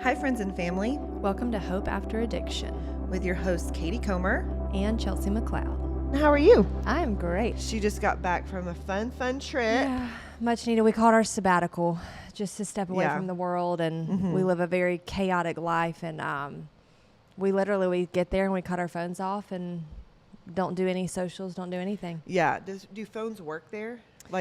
Hi, friends and family, Welcome to Hope After Addiction with your host, Katie Comer. and Chelsea McLeod. How are you? I am great. She just got back from a fun trip. Yeah, much needed. We called our sabbatical just to step away Yeah. from the world, and we live a very chaotic life. And we get there and we cut our phones off and don't do any socials, don't do anything. Yeah. Do phones work there? Or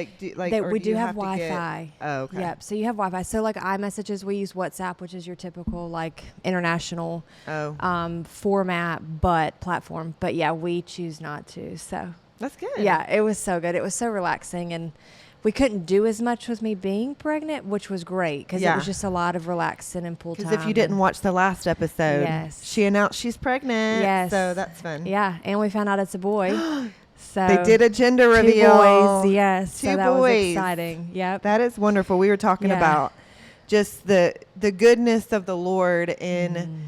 We do have to get- Wi-Fi. Oh, okay. Yep. So you have Wi-Fi. So like iMessages, we use WhatsApp, which is your typical like international Oh, format, but platform. But yeah, we choose not to. So that's good. yeah, it was so good. It was so relaxing, and we couldn't do as much with me being pregnant, which was great because Yeah. it was just a lot of relaxing and pool time. Because if you didn't watch the last episode, Yes. she announced she's pregnant. Yes. So that's fun. Yeah, and we found out it's a boy. So They did a gender two reveal. boys, yes. Two So that was boys. exciting. Yep. That is wonderful. We were talking Yeah. about just the goodness of the Lord in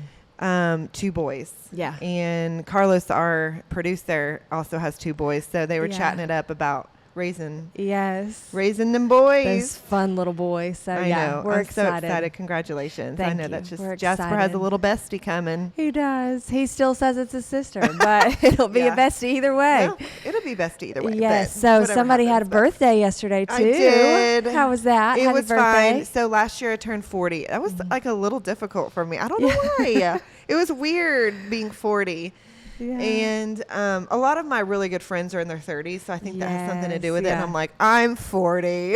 two boys. Yeah. And Carlos, our producer, also has two boys. So they were Yeah. chatting it up about raising Yes. them boys. Those fun little boys. So I yeah, know. we're I'm excited. so excited. Congratulations. I Thank know you. that's just We're Jasper has a excited. little bestie coming. He does. He still says it's his sister, but it'll be Yeah. a bestie either way. Well, it'll be bestie either way. Yes. but So whatever somebody had a happens, but birthday yesterday too. I did. How was that? It Happy was birthday. fine. So last year I turned 40. That was like a little difficult for me. I don't know why. It was weird being 40. Yeah. And a lot of my really good friends are in their 30s, so I think that has something to do with it. And yeah. I'm like, I'm 40.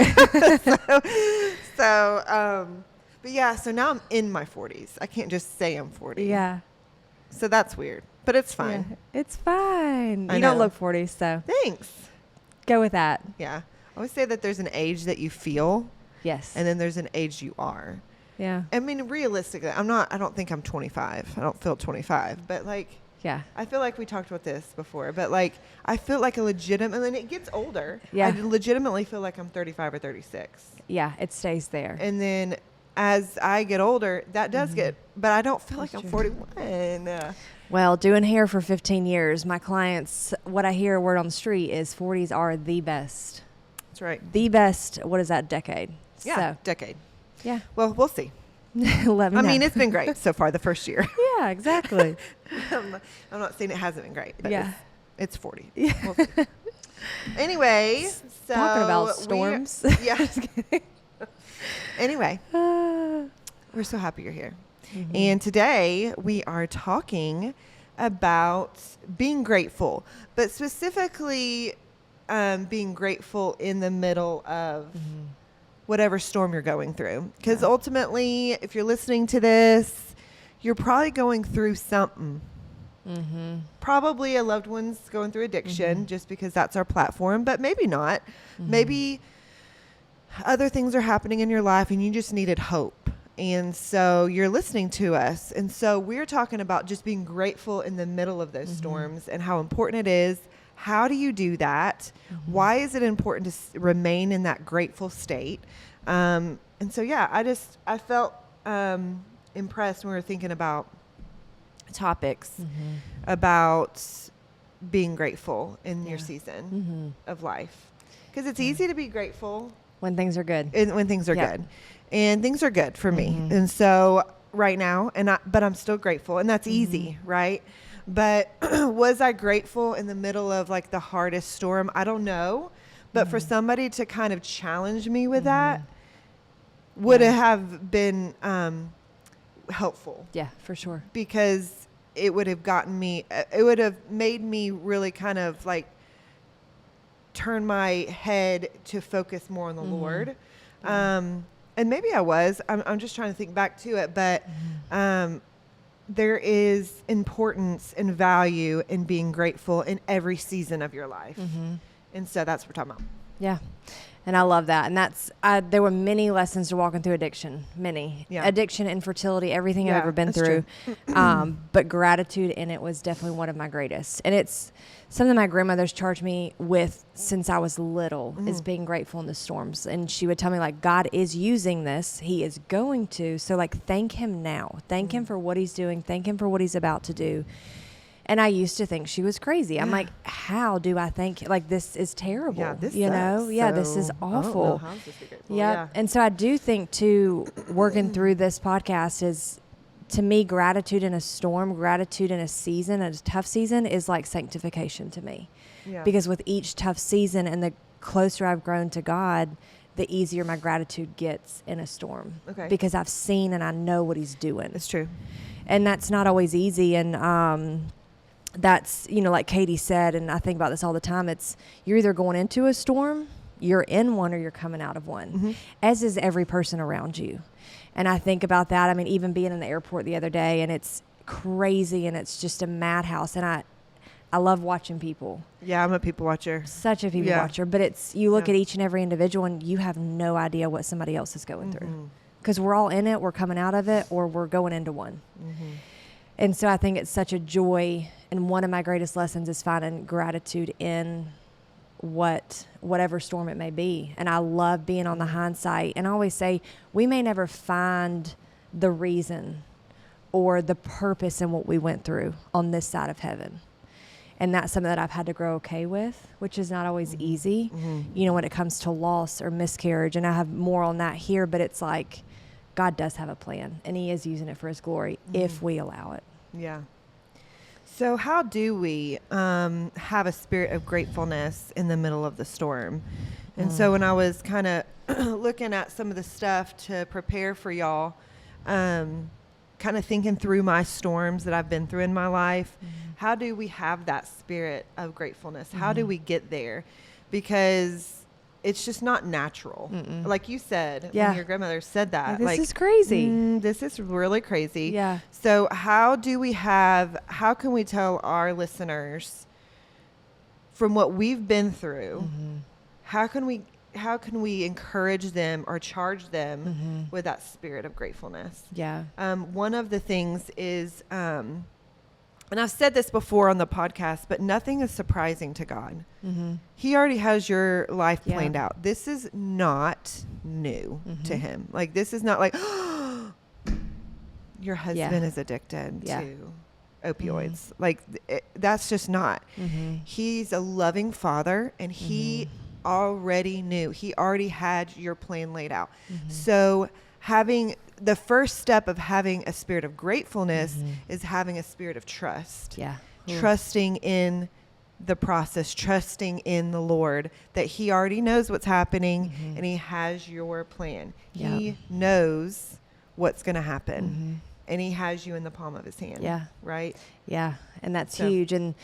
But yeah, so now I'm in my 40s. I can't just say I'm 40. Yeah. So that's weird, but it's fine. Yeah. It's fine. I You don't know. look 40, so Thanks. go with that. Yeah. I always say that there's an age that you feel, Yes. and then there's an age you are. yeah. I mean, realistically, I don't think I'm 25. I don't feel 25, but like, Yeah. I feel like we talked about this before, but like, I feel like and then it gets older. Yeah. I legitimately feel like I'm 35 or 36. Yeah. It stays there. And then as I get older, that does get, but I don't feel like That's I'm true. 41. Well, doing hair for 15 years, my clients, what I hear word on the street is 40s are the best. That's right. The best, what is that, decade? Yeah. So, Decade. yeah. Well, we'll see. Let me I know. mean, it's been great so far, the first year. yeah, exactly. I'm not saying it hasn't been great, but Yeah. it's 40. Yeah. We'll see. Anyway, so Talking about we- storms. Yeah. Anyway, we're so happy you're here. Mm-hmm. And today we are talking about being grateful, but specifically being grateful in the middle of whatever storm you're going through. Because Yeah. ultimately, if you're listening to this, you're probably going through something. Mm-hmm. Probably a loved one's going through addiction Mhm. just because that's our platform, but maybe not. Mhm. Maybe other things are happening in your life and you just needed hope. And so you're listening to us. And so we're talking about just being grateful in the middle of those storms and how important it is. How do you do that? Why is it important to remain in that grateful state? And so, yeah, I felt impressed when we were thinking about topics about being grateful in your Yeah. season Mhm. of life. Because it's easy to be grateful When things are good. when things are Yeah. good, and things are good for me. Mhm. And so right now, but I'm still grateful, and that's easy, right? But was I grateful in the middle of like the hardest storm? I don't know. But for somebody to kind of challenge me with that would Yeah. have been helpful, Yeah, for sure. because it would have gotten me, it would have made me really kind of like turn my head to focus more on the Lord. And maybe I was, I'm just trying to think back to it, but there is importance and value in being grateful in every season of your life. And so that's what we're talking about. Yeah. And I love that. And there were many lessons to walking through addiction, many. Yeah. Addiction, infertility, everything I've Yeah, ever been that's through. But gratitude in it was definitely one of my greatest. And it's something my grandmother's charged me with since I was little, is being grateful in the storms. And she would tell me, like, God is using this. He is going to. So, like, thank him now. Thank him for what he's doing. Thank him for what he's about to do. And I used to think she was crazy. I'm like, how do I think, like, this is terrible? Yeah, this you know? sucks. Yeah, this So is I don't know awful. how to be grateful. Yeah. And so I do think too, working through this podcast is to me, gratitude in a storm, gratitude in a season, a tough season, is like sanctification to me. Yeah. Because with each tough season and the closer I've grown to God, the easier my gratitude gets in a storm. Okay. Because I've seen and I know what he's doing. It's true. And that's not always easy. And that's, like Katie said, and I think about this all the time, it's you're either going into a storm, you're in one, or you're coming out of one, Mm-hmm. as is every person around you. And I think about that. I mean, even being in the airport the other day, and it's crazy and it's just a madhouse. And I love watching people. Yeah, I'm a people watcher. Such a people Yeah. watcher. But you look Yeah. at each and every individual and you have no idea what somebody else is going through. Mm-hmm. Because we're all in it, we're coming out of it, or we're going into one. Mm-hmm. And so I think it's such a joy. And one of my greatest lessons is finding gratitude in whatever storm it may be. And I love being on the hindsight. And I always say, we may never find the reason or the purpose in what we went through on this side of heaven. And that's something that I've had to grow okay with, which is not always easy, when it comes to loss or miscarriage. And I have more on that here, but it's like God does have a plan and he is using it for his glory if we allow it. Yeah. So how do we have a spirit of gratefulness in the middle of the storm? And so when I was kind of looking at some of the stuff to prepare for y'all, kind of thinking through my storms that I've been through in my life, how do we have that spirit of gratefulness? How do we get there? Because it's just not natural. Like you said, Yeah. when your grandmother said that. This is crazy. This is really crazy. Yeah. So how can we tell our listeners from what we've been through, how can we encourage them or charge them with that spirit of gratefulness? Yeah. One of the things is, and I've said this before on the podcast, but nothing is surprising to God. He already has your life Yeah. planned out. This is not new to him. Like, this is not like, your husband is addicted to opioids. Like, that's just not. He's a loving father, and he already knew. He already had your plan laid out. So having the first step of having a spirit of gratefulness is having a spirit of trust. Yeah. Trusting in the process, trusting in the Lord, that he already knows what's happening and he has your plan. Yep. He knows what's going to happen and he has you in the palm of his hand. Yeah. Right? Yeah. And that's So- huge. And,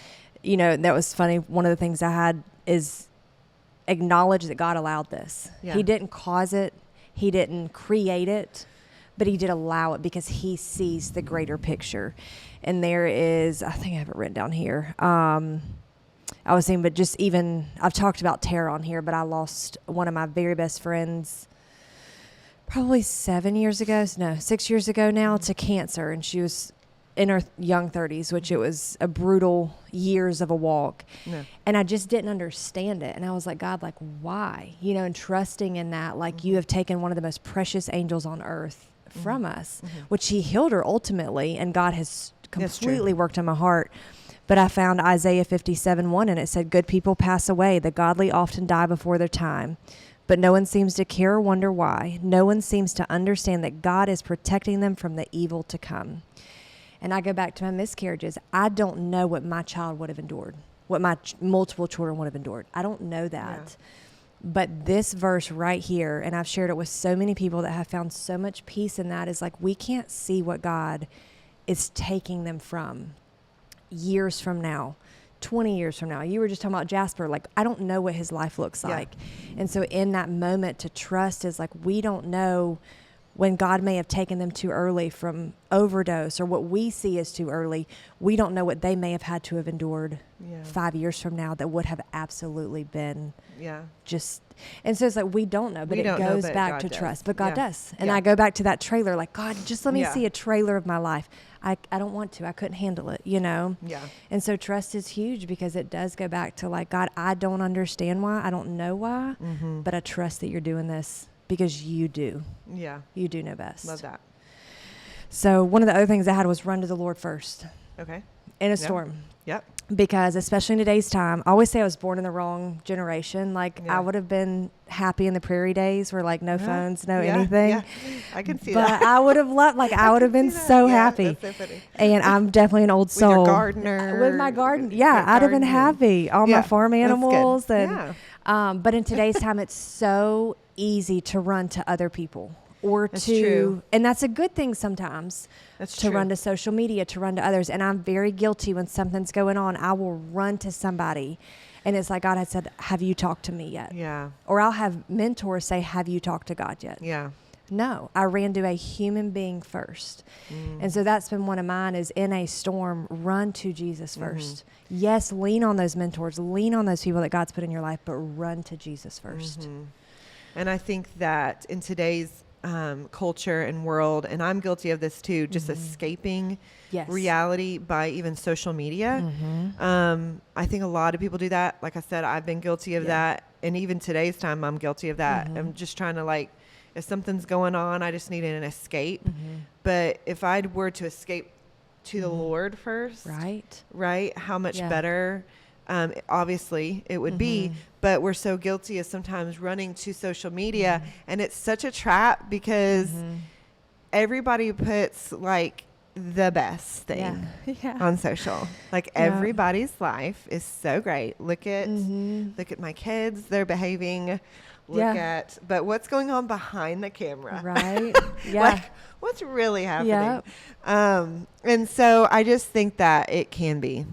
that was funny. One of the things I had is acknowledge that God allowed this. Yeah. He didn't cause it. He didn't create it, but he did allow it because he sees the greater picture. And there is, I think I have it written down here. I was saying, but just even, I've talked about terror on here, but I lost one of my very best friends probably 6 years ago now to cancer. And she was in her young 30s, which it was a brutal years of a walk. No. And I just didn't understand it. And I was like, God, like, why? And trusting in that, like, you have taken one of the most precious angels on earth from us, which he healed her ultimately. And God has That's true. completely worked on my heart. But I found Isaiah 57:1, and it said, good people pass away. The godly often die before their time. But no one seems to care or wonder why. No one seems to understand that God is protecting them from the evil to come. And I go back to my miscarriages. I don't know what my child would have endured, what my multiple children would have endured. I don't know that. Yeah. But this verse right here, and I've shared it with so many people that have found so much peace in that, is like, we can't see what God is taking them from years from now, 20 years from now. You were just talking about Jasper. Like, I don't know what his life looks like. And so in that moment to trust is like, we don't know when God may have taken them too early from overdose, or what we see as too early. We don't know what they may have had to have endured 5 years from now that would have absolutely been just. And so it's like, we don't know, but We it don't know, goes but back God to does. trust. But God Yeah. does. And Yeah. I go back to that trailer, like, God, just let me Yeah. see a trailer of my life. I don't want to. I couldn't handle it, Yeah. And so trust is huge because it does go back to, like, God, I don't understand why. I don't know why, but I trust that you're doing this because you do. Yeah. You do know best. Love that. So one of the other things I had was run to the Lord first Okay. in a Yeah. storm. Yep. because especially in today's time, I always say I was born in the wrong generation. Like Yeah. I would have been happy in the prairie days where like no phones, no Yeah, anything. yeah. I can see But that. I would have loved, like I would have been so happy. That's so funny. And I'm definitely an old With your soul. gardener. With my garden. Yeah, I'd have been happy. All my farm that's good. animals. And, Yeah. but in today's time, it's so easy to run to other people or That's to, true. and that's a good thing sometimes. That's to true. run to social media, to run to others. And I'm very guilty when something's going on. I will run to somebody. And it's like God had said, have you talked to me yet? Yeah. Or I'll have mentors say, have you talked to God yet? Yeah. No, I ran to a human being first. And so that's been one of mine is in a storm, run to Jesus first. Yes, lean on those mentors, lean on those people that God's put in your life, but run to Jesus first. And I think that in today's culture and world, and I'm guilty of this too, just escaping Yes. reality by even social media. I think a lot of people do that. Like I said, I've been guilty of that. And even today's time, I'm guilty of that. I'm just trying to like, if something's going on, I just need an escape. But if I were to escape to the Lord first, right? How much better, obviously it would be, but we're so guilty of sometimes running to social media, and it's such a trap because everybody puts like the best thing on social. Like everybody's life is so great. Look at my kids, they're behaving. Look at, but what's going on behind the camera? Right. Yeah. Like, what's really happening? And so I just think that it can be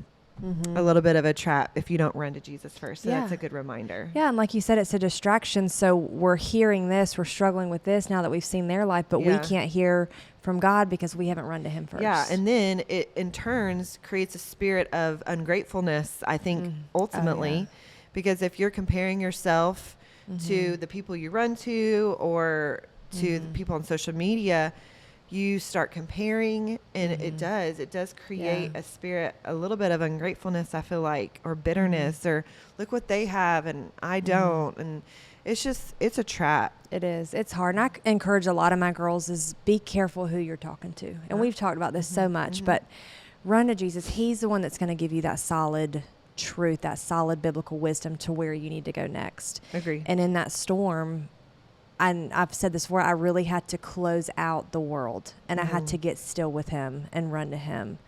a little bit of a trap if you don't run to Jesus first. So that's a good reminder. Yeah. And like you said, it's a distraction. So we're hearing this, we're struggling with this now that we've seen their life, but we can't hear from God because we haven't run to him first. Yeah. And then it in turns creates a spirit of ungratefulness, I think, ultimately, because if you're comparing yourself to the people you run to or to the people on social media, you start comparing, and it does create a spirit, a little bit of ungratefulness, I feel like, or bitterness, or look what they have and I don't. And it's a trap. It is. It's hard. And I encourage a lot of my girls is be careful who you're talking to. And we've talked about this so much, but run to Jesus. He's the one that's going to give you that solid truth, that solid biblical wisdom to where you need to go next. Agree. And in that storm, and I've said this before, I really had to close out the world and I had to get still with him and run to him.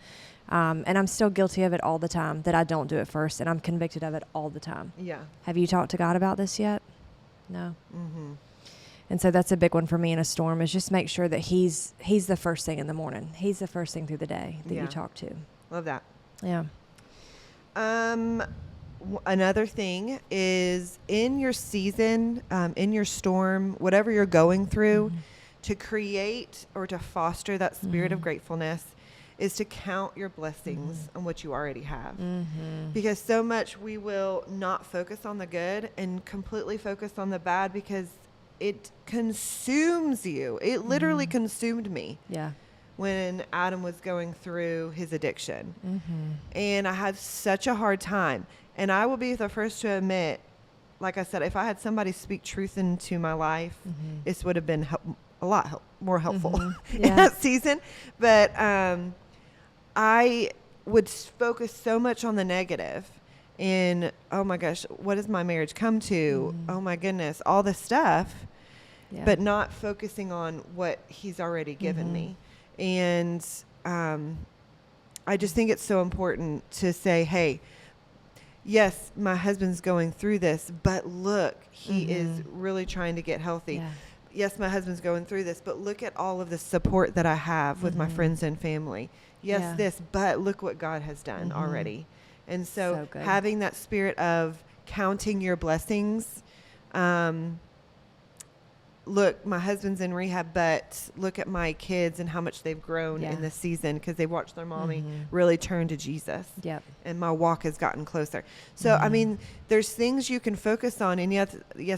And I'm still guilty of it all the time, that I don't do it first, and I'm convicted of it all the time. Yeah. Have you talked to God about this yet? No. And so that's a big one for me in a storm, is just make sure that he's the first thing in the morning. He's the first thing through the day that you talk to. Love that. Yeah. Another thing is in your season, in your storm, whatever you're going through, to create or to foster that spirit of gratefulness is to count your blessings on what you already have. Because so much we will not focus on the good and completely focus on the bad because it consumes you. It literally consumed me. Yeah. When Adam was going through his addiction. And I had such a hard time. And I will be the first to admit, like I said, if I had somebody speak truth into my life, this would have been a lot more helpful in that season. But I would focus so much on the negative and, oh my gosh, what has my marriage come to? Oh my goodness, all this stuff, but not focusing on what he's already given me. And I just think it's so important to say, hey, yes, my husband's going through this, but look, he is really trying to get healthy. Yeah. Yes, my husband's going through this, but look at all of the support that I have with my friends and family. Yes, this, but look what God has done already. And so having that spirit of counting your blessings, look, my husband's in rehab, but look at my kids and how much they've grown in this season because they've watched their mommy really turn to Jesus. Yep. And my walk has gotten closer. So, I mean, there's things you can focus on. And yes,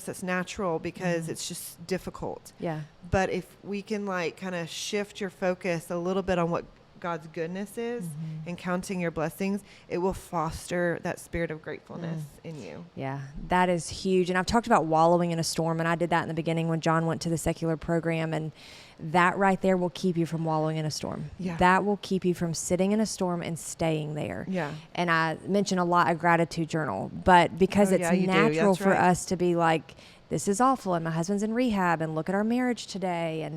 it's natural because it's just difficult. Yeah. But if we can like kind of shift your focus a little bit on what God's goodness is and counting your blessings, it will foster that spirit of gratefulness in you. Yeah, that is huge. And I've talked about wallowing in a storm, and I did that in the beginning when John went to the secular program, and that right there will keep you from wallowing in a storm. Yeah. That will keep you from sitting in a storm and staying there. Yeah. And I mention a lot a gratitude journal, but because Oh, it's yeah, you do. natural That's for right. us to be like, this is awful, and my husband's in rehab, and look at our marriage today.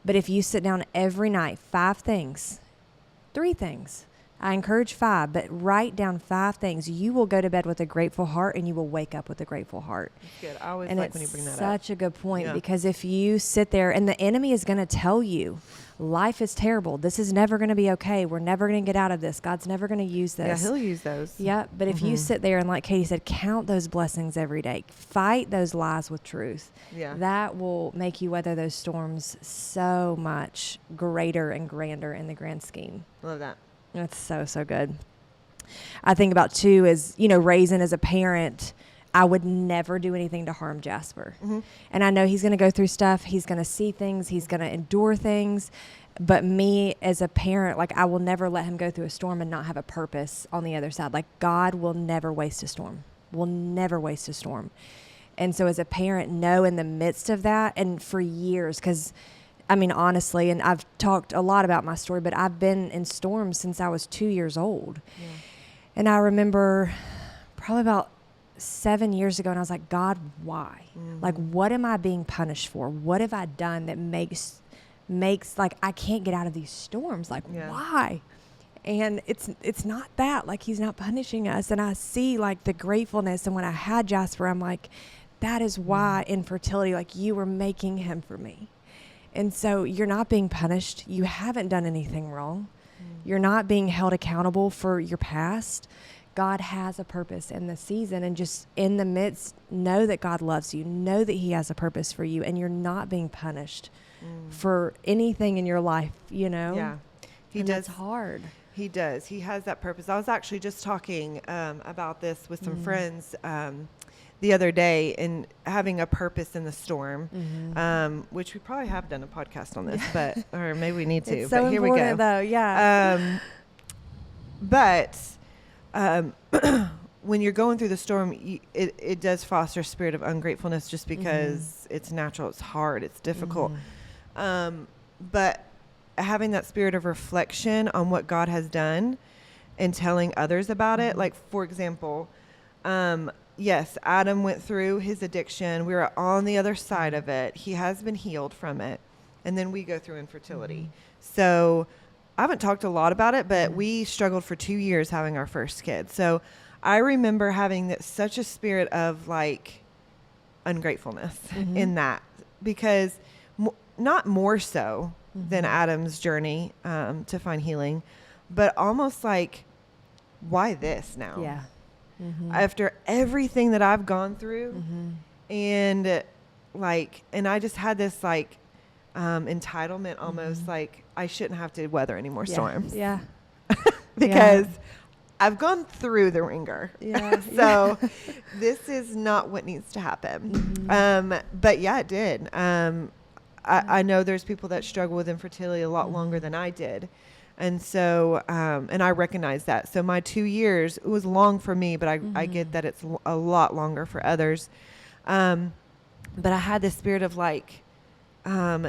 But if you sit down every night, 3 things. I encourage 5, but write down 5 things. You will go to bed with a grateful heart, and you will wake up with a grateful heart. Good. I always And like it's when you bring that up. such a good point, Yeah. because if you sit there, and the enemy is going to tell you, life is terrible. This is never going to be okay. We're never going to get out of this. God's never going to use Yeah, this. he'll use those. Yeah, but if you sit there and, like Katie said, count those blessings every day, fight those lies with truth, Yeah. that will make you weather those storms so much greater and grander in the grand scheme. Love that. That's so, so good. I think about, too, is, raising as a parent, I would never do anything to harm Jasper. And I know he's going to go through stuff. He's going to see things. He's going to endure things. But me as a parent, like, I will never let him go through a storm and not have a purpose on the other side. Like, God will never waste a storm. Will never waste a storm. And so as a parent, know in the midst of that, and for years, because, I mean, honestly, and I've talked a lot about my story, but I've been in storms since I was 2 years old. Yeah. And I remember probably about 7 years ago, and I was like, God, why? Like, what am I being punished for? What have I done that makes like, I can't get out of these storms? Like, Yeah. why? And it's not that, like, he's not punishing us. And I see, like, the gratefulness. And when I had Jasper, I'm like, that is why infertility, like, you were making him for me. And so you're not being punished. You haven't done anything wrong. You're not being held accountable for your past. God has a purpose in the season, and just in the midst, know that God loves you. Know that he has a purpose for you, and you're not being punished for anything in your life, Yeah. He And does. That's hard. He does. He has that purpose. I was actually just talking about this with some friends the other day, and having a purpose in the storm, which we probably have done a podcast on this, but or maybe we need to. It's so but here important, we go. though. Yeah. When you're going through the storm, it does foster a spirit of ungratefulness, just because it's natural, it's hard, it's difficult. But having that spirit of reflection on what God has done and telling others about it, like, for example, yes, Adam went through his addiction. We were on the other side of it. He has been healed from it. And then we go through infertility. So I haven't talked a lot about it, but we struggled for 2 years having our first kid. So I remember having such a spirit of, like, ungratefulness in that, because not more so than Adam's journey to find healing, but almost like, why this now? Yeah. After everything that I've gone through, and I just had this, like, entitlement almost, like I shouldn't have to weather any more storms. Yeah. Because I've gone through the ringer. Yeah. So this is not what needs to happen. But yeah, it did. I know there's people that struggle with infertility a lot longer than I did. And so, and I recognize that. So my 2 years, it was long for me, but I get that it's a lot longer for others. But I had this spirit of, like,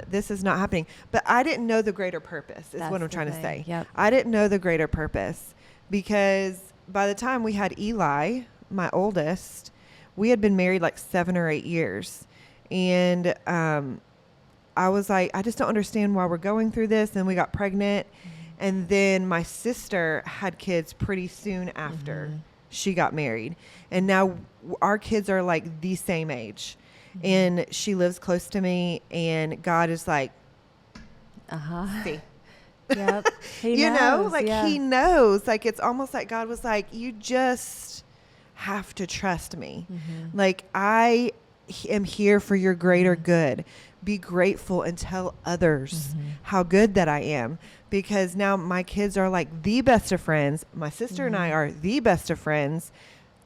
this is not happening. But I didn't know the greater purpose, is That's what I'm the trying to thing. say. Yep. I didn't know the greater purpose, because by the time we had Eli, my oldest, we had been married like 7 or 8 years. And I was like, I just don't understand why we're going through this. And we got pregnant. And then my sister had kids pretty soon after she got married. And now our kids are like the same age. And she lives close to me. And God is like, see. Yep. He knows, He knows. Like, it's almost like God was like, you just have to trust me. Like, I am here for your greater good. Be grateful and tell others how good that I am, because now my kids are like the best of friends. My sister and I are the best of friends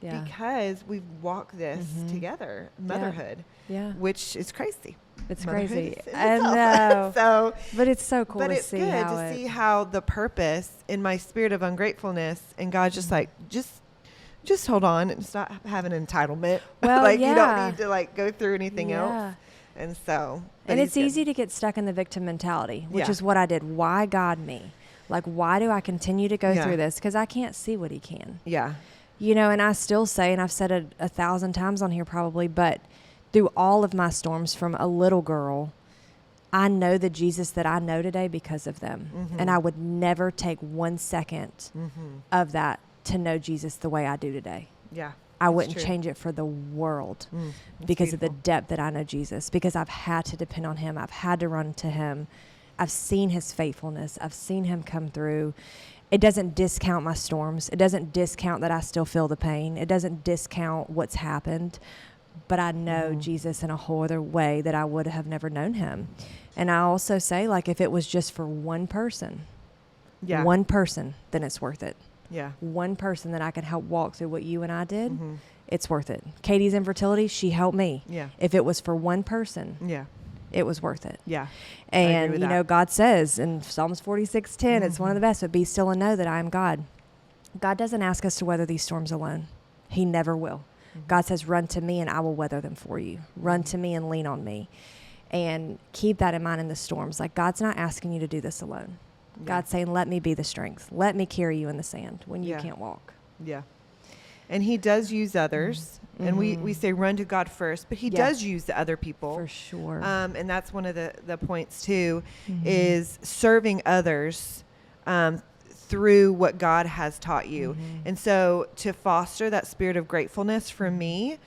because we've walked this together, motherhood, Yeah. which is crazy. It's motherhood crazy. in I itself. know. So, But it's so cool but to it's see good how to see how the purpose in my spirit of ungratefulness, and God's just like, just hold on and stop having entitlement. Well, like you yeah. don't need to like go through anything Yeah. else. And so, but And he's it's good. easy to get stuck in the victim mentality, which Yeah. is what I did. Why God me? Like, why do I continue to go Yeah. through this? Because I can't see what he can. Yeah. You know, and I still say, and I've said it 1,000 times on here probably, but through all of my storms from a little girl, I know the Jesus that I know today because of them. Mhm. And I would never take 1 second Mm-hmm. of that to know Jesus the way I do today. Yeah. I that's wouldn't true. change it for the world Mm, that's because of the beautiful. depth that I know Jesus, because I've had to depend on him. I've had to run to him. I've seen his faithfulness. I've seen him come through. It doesn't discount my storms. It doesn't discount that I still feel the pain. It doesn't discount what's happened. But I know Mhm. Jesus in a whole other way that I would have never known him. And I also say, like, if it was just for one person, Yeah. then it's worth it. Yeah. One person that I could help walk through what you and I did, Mhm. it's worth it. Katie's infertility, she helped me. Yeah. If it was for one person, Yeah. it was worth it. Yeah. And, with you that. know, God says in Psalms 46:10, it's one of Mhm. the best, but be still and know that I am God. God doesn't ask us to weather these storms alone. He never will. Mhm. God says, run to me and I will weather them for you. Run to me and lean on me. And keep that in mind in the storms. Like, God's not asking you to do this alone. Yeah. God's saying, let me be the strength. Let me carry you in the sand when you Yeah. can't walk. Yeah. And he does use others. And we Mhm. say run to God first, but he Yeah. does use the other people. For sure. And that's one of the points too, Mhm. is serving others through what God has taught you. Mhm. And so to foster that spirit of gratefulness for me,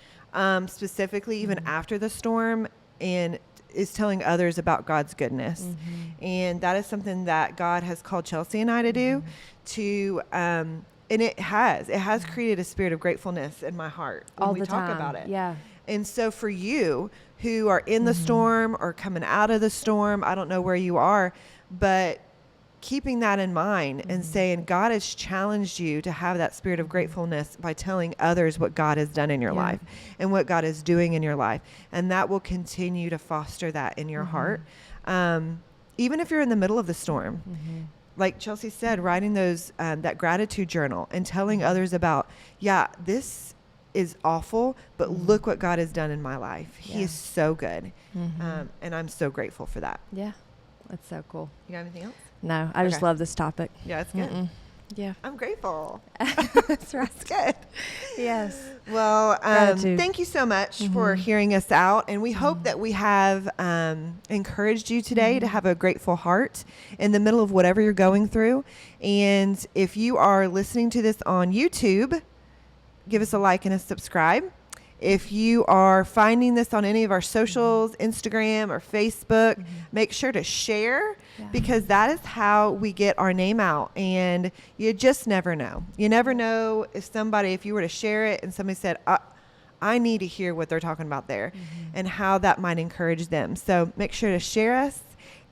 specifically even Mhm. after the storm, and is telling others about God's goodness. Mhm. And that is something that God has called Chelsea and I to do, to and it has created a spirit of gratefulness in my heart when All we the talk time. about it. Yeah. And so for you who are in the storm or coming out of the storm, I don't know where you are, but keeping that in mind and saying God has challenged you to have that spirit of gratefulness by telling others what God has done in your Yeah. life and what God is doing in your life. And that will continue to foster that in your heart. Even if you're in the middle of the storm, Mhm. like Chelsea said, writing those that gratitude journal and telling others about, yeah, this is awful, but look what God has done in my life. He Yeah. is so good. Mhm. And I'm so grateful for that. Yeah. That's so cool. You got anything else? No, I just Okay. love this topic. Yeah, it's good. Mm-mm. Yeah. I'm grateful. That's right. It's good. Yes. Well, Gratitude. thank you so much for hearing us out. And we hope that we have encouraged you today to have a grateful heart in the middle of whatever you're going through. And if you are listening to this on YouTube, give us a like and a subscribe. If you are finding this on any of our socials, Instagram or Facebook, make sure to share, Yeah. because that is how we get our name out. And you just never know. You never know if you were to share it and somebody said, I need to hear what they're talking about there and how that might encourage them. So make sure to share us.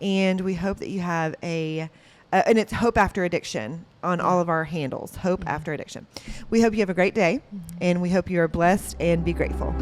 And we hope that you have and it's Hope After Addiction on all of our handles, Hope After Addiction. We hope you have a great day, and we hope you are blessed and be grateful.